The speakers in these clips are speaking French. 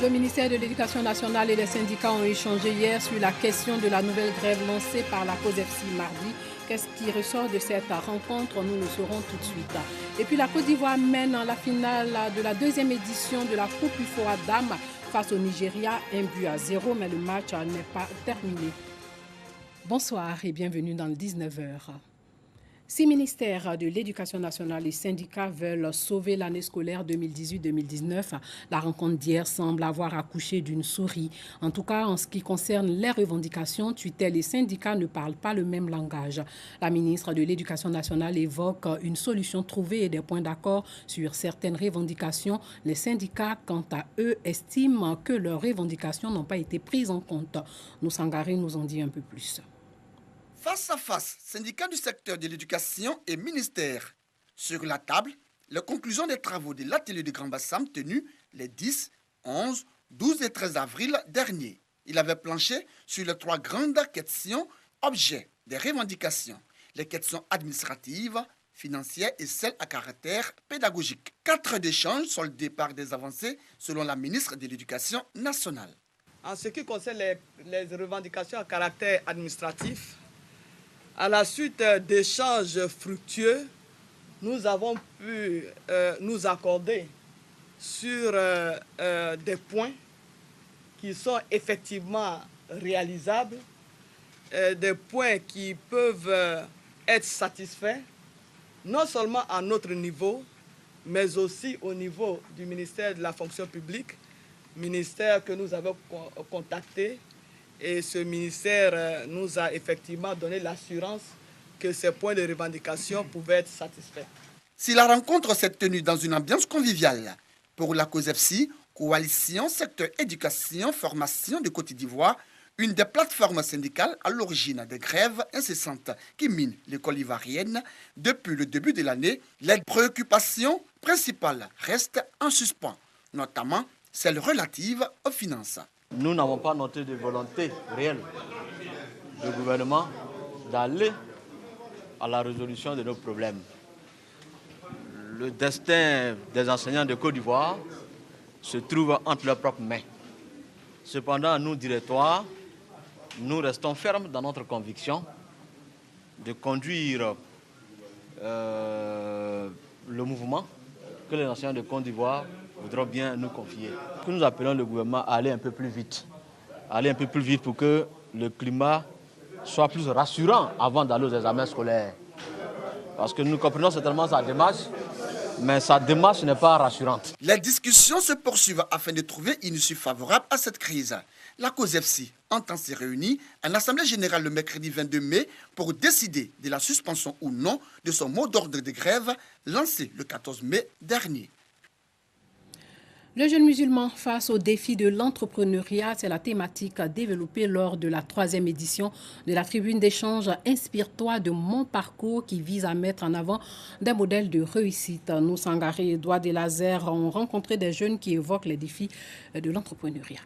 Le ministère de l'Éducation nationale et les syndicats ont échangé hier sur la question de la nouvelle grève lancée par la COSEFSI mardi. Qu'est-ce qui ressort de cette rencontre? Nous le saurons tout de suite. Et puis la Côte d'Ivoire mène la finale de la deuxième édition de la Coupe UFOA Dames face au Nigeria, 1-0, mais le match n'est pas terminé. Bonsoir et bienvenue dans le 19h. 6 ministères de l'Éducation nationale et syndicats veulent sauver l'année scolaire 2018-2019. La rencontre d'hier semble avoir accouché d'une souris. En tout cas, en ce qui concerne les revendications, tutelle et syndicats ne parlent pas le même langage. La ministre de l'Éducation nationale évoque une solution trouvée et des points d'accord sur certaines revendications. Les syndicats, quant à eux, estiment que leurs revendications n'ont pas été prises en compte. Sangaré nous en dit un peu plus. Face à face, syndicats du secteur de l'éducation et ministère. Sur la table, les conclusions des travaux de l'atelier de Grand Bassam tenus les 10, 11, 12 et 13 avril dernier. Il avait planché sur les 3 grandes questions objets des revendications. Les questions administratives, financières et celles à caractère pédagogique. 4 d'échanges soldés par des avancées selon la ministre de l'Éducation nationale. En ce qui concerne les revendications à caractère administratif, à la suite d'échanges fructueux, nous avons pu nous accorder sur des points qui sont effectivement réalisables, des points qui peuvent être satisfaits, non seulement à notre niveau, mais aussi au niveau du ministère de la fonction publique, ministère que nous avons contacté. Et ce ministère nous a effectivement donné l'assurance que ces points de revendication pouvaient être satisfaits. Si la rencontre s'est tenue dans une ambiance conviviale, pour la COSEFSI, Coalition Secteur Éducation Formation de Côte d'Ivoire, une des plateformes syndicales à l'origine des grèves incessantes qui minent l'école ivoirienne depuis le début de l'année, les préoccupations principales restent en suspens, notamment celles relatives aux finances. Nous n'avons pas noté de volonté réelle du gouvernement d'aller à la résolution de nos problèmes. Le destin des enseignants de Côte d'Ivoire se trouve entre leurs propres mains. Cependant, nous, directoires, nous restons fermes dans notre conviction de conduire le mouvement que les enseignants de Côte d'Ivoire voudront bien nous confier. Nous appelons le gouvernement à aller un peu plus vite pour que le climat soit plus rassurant avant d'aller aux examens scolaires. Parce que nous comprenons certainement sa démarche, mais sa démarche n'est pas rassurante. Les discussions se poursuivent afin de trouver une issue favorable à cette crise. La COSEFSI entend se réunir en Assemblée générale le mercredi 22 mai pour décider de la suspension ou non de son mot d'ordre de grève lancé le 14 mai dernier. Le jeune musulman face au défi de l'entrepreneuriat, c'est la thématique développée lors de la 3e édition de la tribune d'échange Inspire-toi de mon parcours qui vise à mettre en avant des modèles de réussite. Nous, Sangaré et Edouard Delazer, ont rencontré des jeunes qui évoquent les défis de l'entrepreneuriat.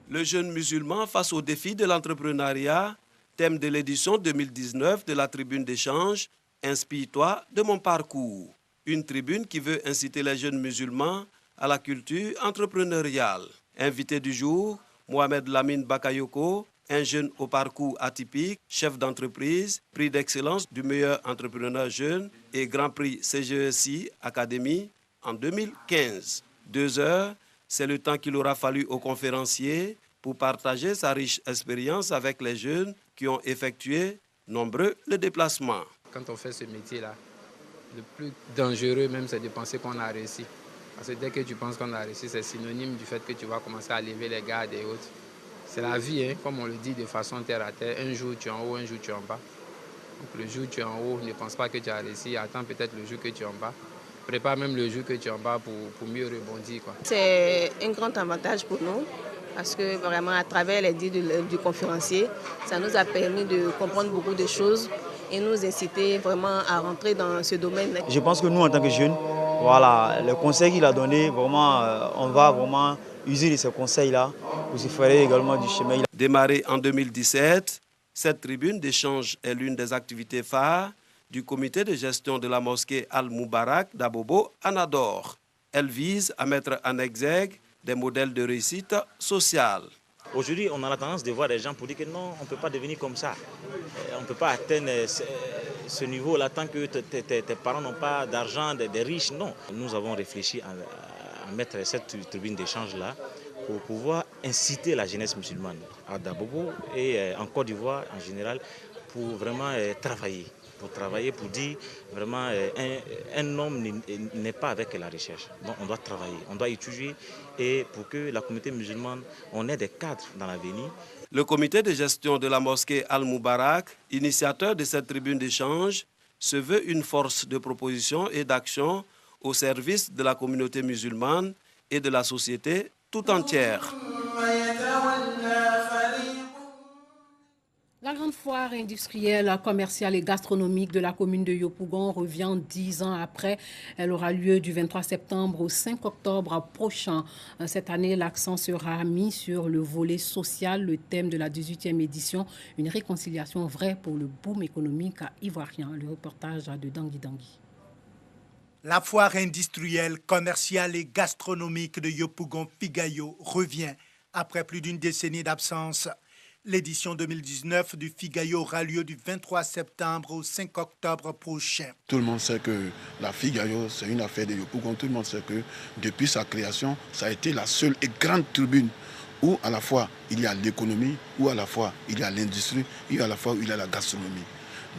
Le jeune musulman face au défi de l'entrepreneuriat, thème de l'édition 2019 de la tribune d'échange Inspire-toi de mon parcours. Une tribune qui veut inciter les jeunes musulmans à la culture entrepreneuriale. Invité du jour, Mohamed Lamine Bakayoko, un jeune au parcours atypique, chef d'entreprise, prix d'excellence du meilleur entrepreneur jeune et grand prix CGESI Academy en 2015. 2 heures, c'est le temps qu'il aura fallu aux conférenciers pour partager sa riche expérience avec les jeunes qui ont effectué nombreux le déplacements. Quand on fait ce métier-là, le plus dangereux même, c'est de penser qu'on a réussi. Parce que dès que tu penses qu'on a réussi, c'est synonyme du fait que tu vas commencer à lever les gardes et autres. C'est la vie, hein, comme on le dit de façon terre à terre. Un jour tu es en haut, un jour tu es en bas. Donc le jour où tu es en haut, ne pense pas que tu as réussi. Attends peut-être le jour que tu es en bas. Prépare même le jour que tu es en bas pour mieux rebondir, quoi. C'est un grand avantage pour nous. Parce que vraiment, à travers les dits du conférencier, ça nous a permis de comprendre beaucoup de choses et nous inciter vraiment à rentrer dans ce domaine. Je pense que nous, en tant que jeunes, voilà, le conseil qu'il a donné, vraiment, on va vraiment user de ces conseils-là pour se faire également du chemin. Démarrée en 2017, cette tribune d'échange est l'une des activités phares du comité de gestion de la mosquée Al-Moubarak d'Abobo à Nador. Elle vise à mettre en exergue des modèles de réussite sociale. Aujourd'hui, on a la tendance de voir des gens pour dire que non, on ne peut pas devenir comme ça. On ne peut pas atteindre ce niveau-là tant que tes parents n'ont pas d'argent, des riches. Non. Nous avons réfléchi à mettre cette tribune d'échange-là pour pouvoir inciter la jeunesse musulmane à Dabobo et en Côte d'Ivoire en général pour vraiment travailler. Pour dire vraiment un homme n'est pas avec la recherche. Donc on doit travailler, on doit étudier et pour que la communauté musulmane, on ait des cadres dans l'avenir. Le comité de gestion de la mosquée Al-Moubarak, initiateur de cette tribune d'échange, se veut une force de proposition et d'action au service de la communauté musulmane et de la société tout entière. La grande foire industrielle, commerciale et gastronomique de la commune de Yopougon revient 10 ans après. Elle aura lieu du 23 septembre au 5 octobre prochain. Cette année, l'accent sera mis sur le volet social, le thème de la 18e édition, une réconciliation vraie pour le boom économique ivoirien. Le reportage de Dangui Dangui. La foire industrielle, commerciale et gastronomique de Yopougon-Figayo revient après plus d'une décennie d'absence. L'édition 2019 du Figayo aura lieu du 23 septembre au 5 octobre prochain. Tout le monde sait que la Figayo, c'est une affaire de Yopougon. Tout le monde sait que depuis sa création, ça a été la seule et grande tribune où à la fois il y a l'économie, où à la fois il y a l'industrie, et à la fois il y a la gastronomie.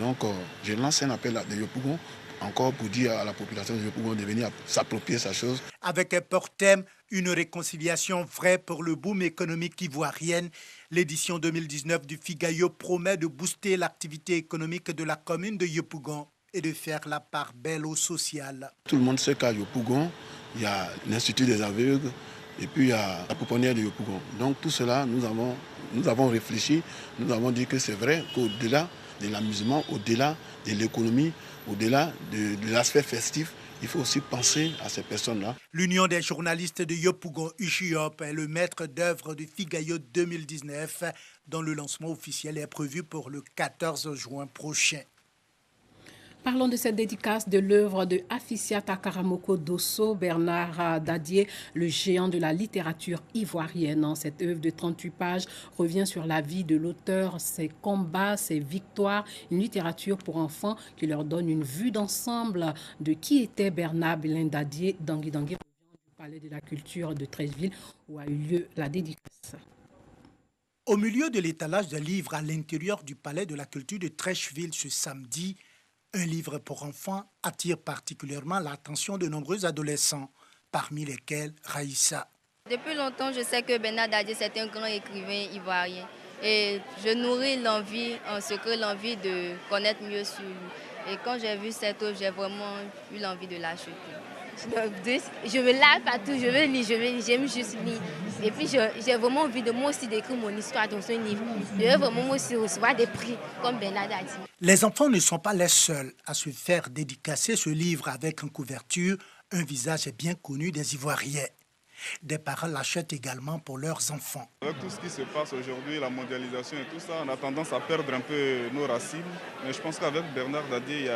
Donc je lance un appel à Yopougon encore pour dire à la population de Yopougon de venir s'approprier sa chose. Avec pour thème une réconciliation vraie pour le boom économique ivoirien, l'édition 2019 du Figayo promet de booster l'activité économique de la commune de Yopougon et de faire la part belle au social. Tout le monde sait qu'à Yopougon, il y a l'Institut des aveugles et puis il y a la pouponnière de Yopougon. Donc tout cela, nous avons réfléchi, nous avons dit que c'est vrai qu'au-delà de l'amusement, au-delà de l'économie, au-delà de l'aspect festif, il faut aussi penser à ces personnes-là. L'Union des journalistes de Yopougon, UJIOP, est le maître d'œuvre du Figayo 2019, dont le lancement officiel est prévu pour le 14 juin prochain. Parlons de cette dédicace de l'œuvre de Afisiata Karamoko Dosso, Bernard Dadié, le géant de la littérature ivoirienne. Cette œuvre de 38 pages revient sur la vie de l'auteur, ses combats, ses victoires, une littérature pour enfants qui leur donne une vue d'ensemble de qui était Bernard Belin Dadié. Dangui Dangui revient du Palais de la Culture de Treichville où a eu lieu la dédicace. Au milieu de l'étalage de livres à l'intérieur du Palais de la Culture de Treichville ce samedi, un livre pour enfants attire particulièrement l'attention de nombreux adolescents, parmi lesquels Raïssa. Depuis longtemps, je sais que Bernard Dadié, c'est un grand écrivain ivoirien. Et je nourris l'envie, en secret, l'envie de connaître mieux sur lui. Et quand j'ai vu cette œuvre, j'ai vraiment eu l'envie de l'acheter. Je me lave partout, je veux lire, j'aime juste lire. Et puis j'ai vraiment envie de moi aussi d'écrire mon histoire dans ce livre. Je veux vraiment moi aussi recevoir des prix comme Bernard Dadié. Les enfants ne sont pas les seuls à se faire dédicacer ce livre avec en couverture un visage bien connu des Ivoiriens. Des parents l'achètent également pour leurs enfants. Avec tout ce qui se passe aujourd'hui, la mondialisation et tout ça, on a tendance à perdre un peu nos racines. Mais je pense qu'avec Bernard Dadié,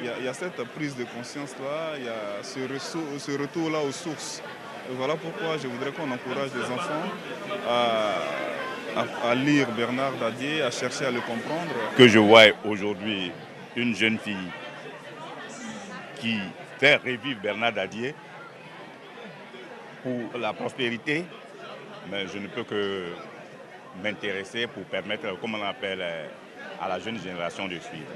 il y a cette prise de conscience-là, il y a ce retour-là aux sources. Et voilà pourquoi je voudrais qu'on encourage les enfants à lire Bernard Dadié, à chercher à le comprendre. Que je vois aujourd'hui une jeune fille qui fait revivre Bernard Dadié pour la prospérité, mais je ne peux que m'intéresser pour permettre, comme on appelle, à la jeune génération de suivre.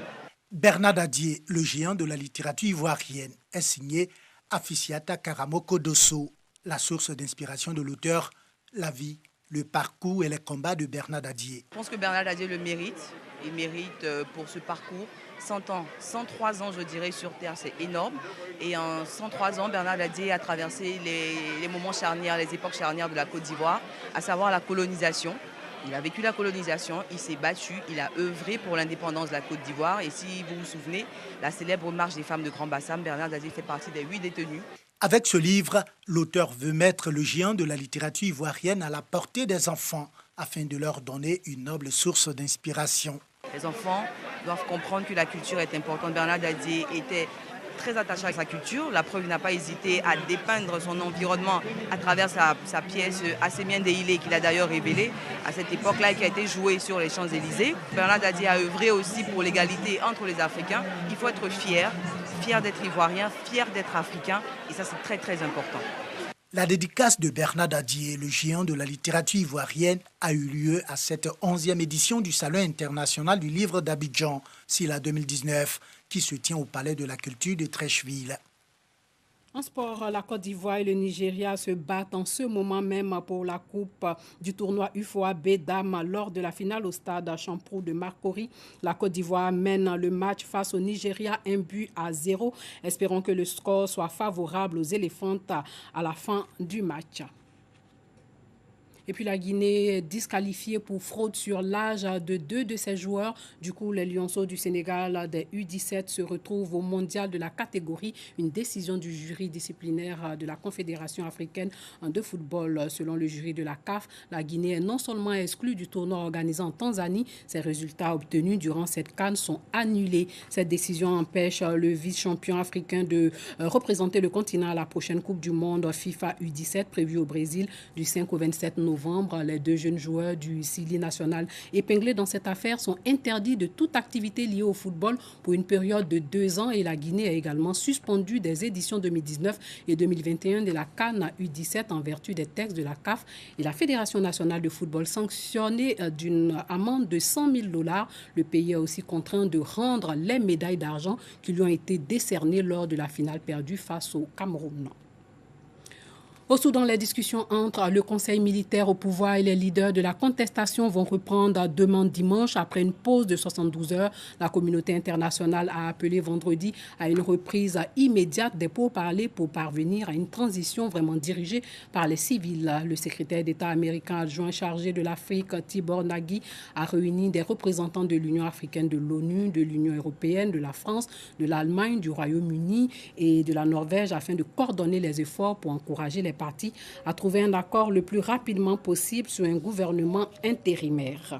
Bernard Dadié, le géant de la littérature ivoirienne, est signé Afisiata Karamoko Dosso. La source d'inspiration de l'auteur, la vie, le parcours et les combats de Bernard Dadié. Je pense que Bernard Dadié le mérite. Il mérite pour ce parcours 100 ans, 103 ans je dirais sur Terre, c'est énorme. Et en 103 ans, Bernard Dadié a traversé les moments charnières, les époques charnières de la Côte d'Ivoire, à savoir la colonisation. Il a vécu la colonisation, il s'est battu, il a œuvré pour l'indépendance de la Côte d'Ivoire. Et si vous vous souvenez, la célèbre marche des femmes de Grand Bassam, Bernard Dadié fait partie des 8 détenus. Avec ce livre, l'auteur veut mettre le géant de la littérature ivoirienne à la portée des enfants afin de leur donner une noble source d'inspiration. Les enfants doivent comprendre que la culture est importante. Bernard Dadié était très attaché à sa culture. La preuve, n'a pas hésité à dépeindre son environnement à travers sa pièce assez bien déhilée qu'il a d'ailleurs révélée à cette époque-là et qui a été jouée sur les Champs-Élysées. Bernard Dadié a œuvré aussi pour l'égalité entre les Africains. Il faut être fier d'être ivoirien, fier d'être africain et ça c'est très très important. La dédicace de Bernard Dadié, le géant de la littérature ivoirienne, a eu lieu à cette 11e édition du Salon international du livre d'Abidjan, SILA 2019, qui se tient au Palais de la Culture de Treichville. En sport, la Côte d'Ivoire et le Nigeria se battent en ce moment même pour la coupe du tournoi UFOA B Dames lors de la finale au stade Champrou de Marcory. La Côte d'Ivoire mène le match face au Nigeria 1-0. Espérons que le score soit favorable aux Éléphantes à la fin du match. Et puis la Guinée est disqualifiée pour fraude sur l'âge de 2 de ses joueurs. Du coup, les Lionceaux du Sénégal des U17 se retrouvent au mondial de la catégorie. Une décision du jury disciplinaire de la Confédération africaine de football. Selon le jury de la CAF, la Guinée est non seulement exclue du tournoi organisé en Tanzanie, ses résultats obtenus durant cette CAN sont annulés. Cette décision empêche le vice-champion africain de représenter le continent à la prochaine Coupe du Monde FIFA U17 prévue au Brésil du 5 au 27 novembre. Les 2 jeunes joueurs du Sili national épinglés dans cette affaire sont interdits de toute activité liée au football pour une période de 2 ans et la Guinée a également suspendu des éditions 2019 et 2021 de la CAN U17 en vertu des textes de la CAF et la Fédération nationale de football sanctionnée d'une amende de $100 000. Le pays est aussi contraint de rendre les médailles d'argent qui lui ont été décernées lors de la finale perdue face au Cameroun. Au Soudan, les discussions entre le Conseil militaire au pouvoir et les leaders de la contestation vont reprendre demain dimanche après une pause de 72 heures. La communauté internationale a appelé vendredi à une reprise immédiate des pourparlers pour parvenir à une transition vraiment dirigée par les civils. Le secrétaire d'État américain adjoint chargé de l'Afrique, Tibor Nagy, a réuni des représentants de l'Union africaine, de l'ONU, de l'Union européenne, de la France, de l'Allemagne, du Royaume-Uni et de la Norvège afin de coordonner les efforts pour encourager les partis à trouver un accord le plus rapidement possible sur un gouvernement intérimaire.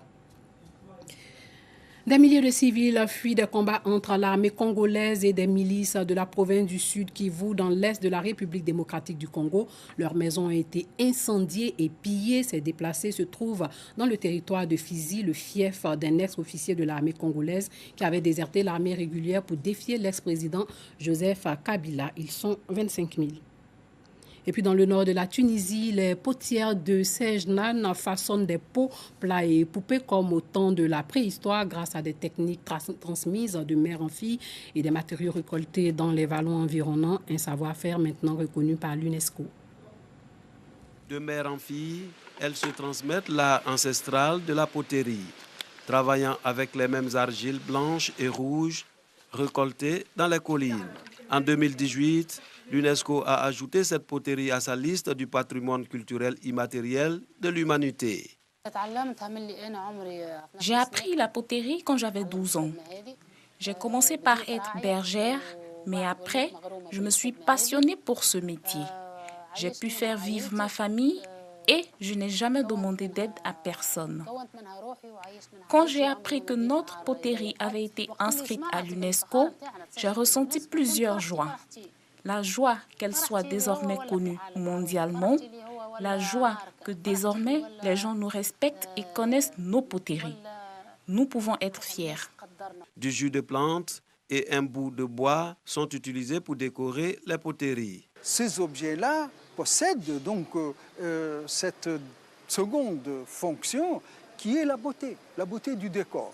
Des milliers de civils fuient des combats entre l'armée congolaise et des milices de la province du Sud Kivu dans l'est de la République démocratique du Congo. Leurs maisons ont été incendiées et pillées. Ces déplacés se trouvent dans le territoire de Fizi, le fief d'un ex-officier de l'armée congolaise qui avait déserté l'armée régulière pour défier l'ex-président Joseph Kabila. Ils sont 25 000. Et puis dans le nord de la Tunisie, les potières de Sejnan façonnent des pots, plats et poupées comme au temps de la préhistoire grâce à des techniques transmises de mère en fille et des matériaux récoltés dans les vallons environnants, un savoir-faire maintenant reconnu par l'UNESCO. De mère en fille, elles se transmettent l'art ancestral de la poterie, travaillant avec les mêmes argiles blanches et rouges récoltées dans les collines. En 2018, l'UNESCO a ajouté cette poterie à sa liste du patrimoine culturel immatériel de l'humanité. J'ai appris la poterie quand j'avais 12 ans. J'ai commencé par être bergère, mais après, je me suis passionnée pour ce métier. J'ai pu faire vivre ma famille et je n'ai jamais demandé d'aide à personne. Quand j'ai appris que notre poterie avait été inscrite à l'UNESCO, j'ai ressenti plusieurs joies. La joie qu'elle soit désormais connue mondialement, la joie que désormais les gens nous respectent et connaissent nos poteries. Nous pouvons être fiers. Du jus de plante et un bout de bois sont utilisés pour décorer les poteries. Ces objets-là possèdent donc cette seconde fonction qui est la beauté du décor.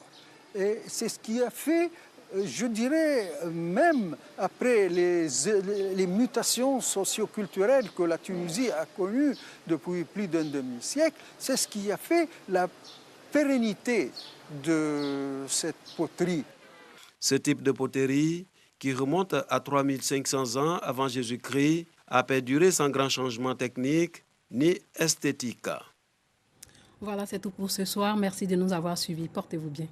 Et c'est ce qui a fait, je dirais, même après les mutations socio-culturelles que la Tunisie a connues depuis plus d'un demi-siècle, c'est ce qui a fait la pérennité de cette poterie. Ce type de poterie, qui remonte à 3500 ans avant Jésus-Christ, a perduré sans grand changement technique ni esthétique. Voilà, c'est tout pour ce soir. Merci de nous avoir suivis. Portez-vous bien.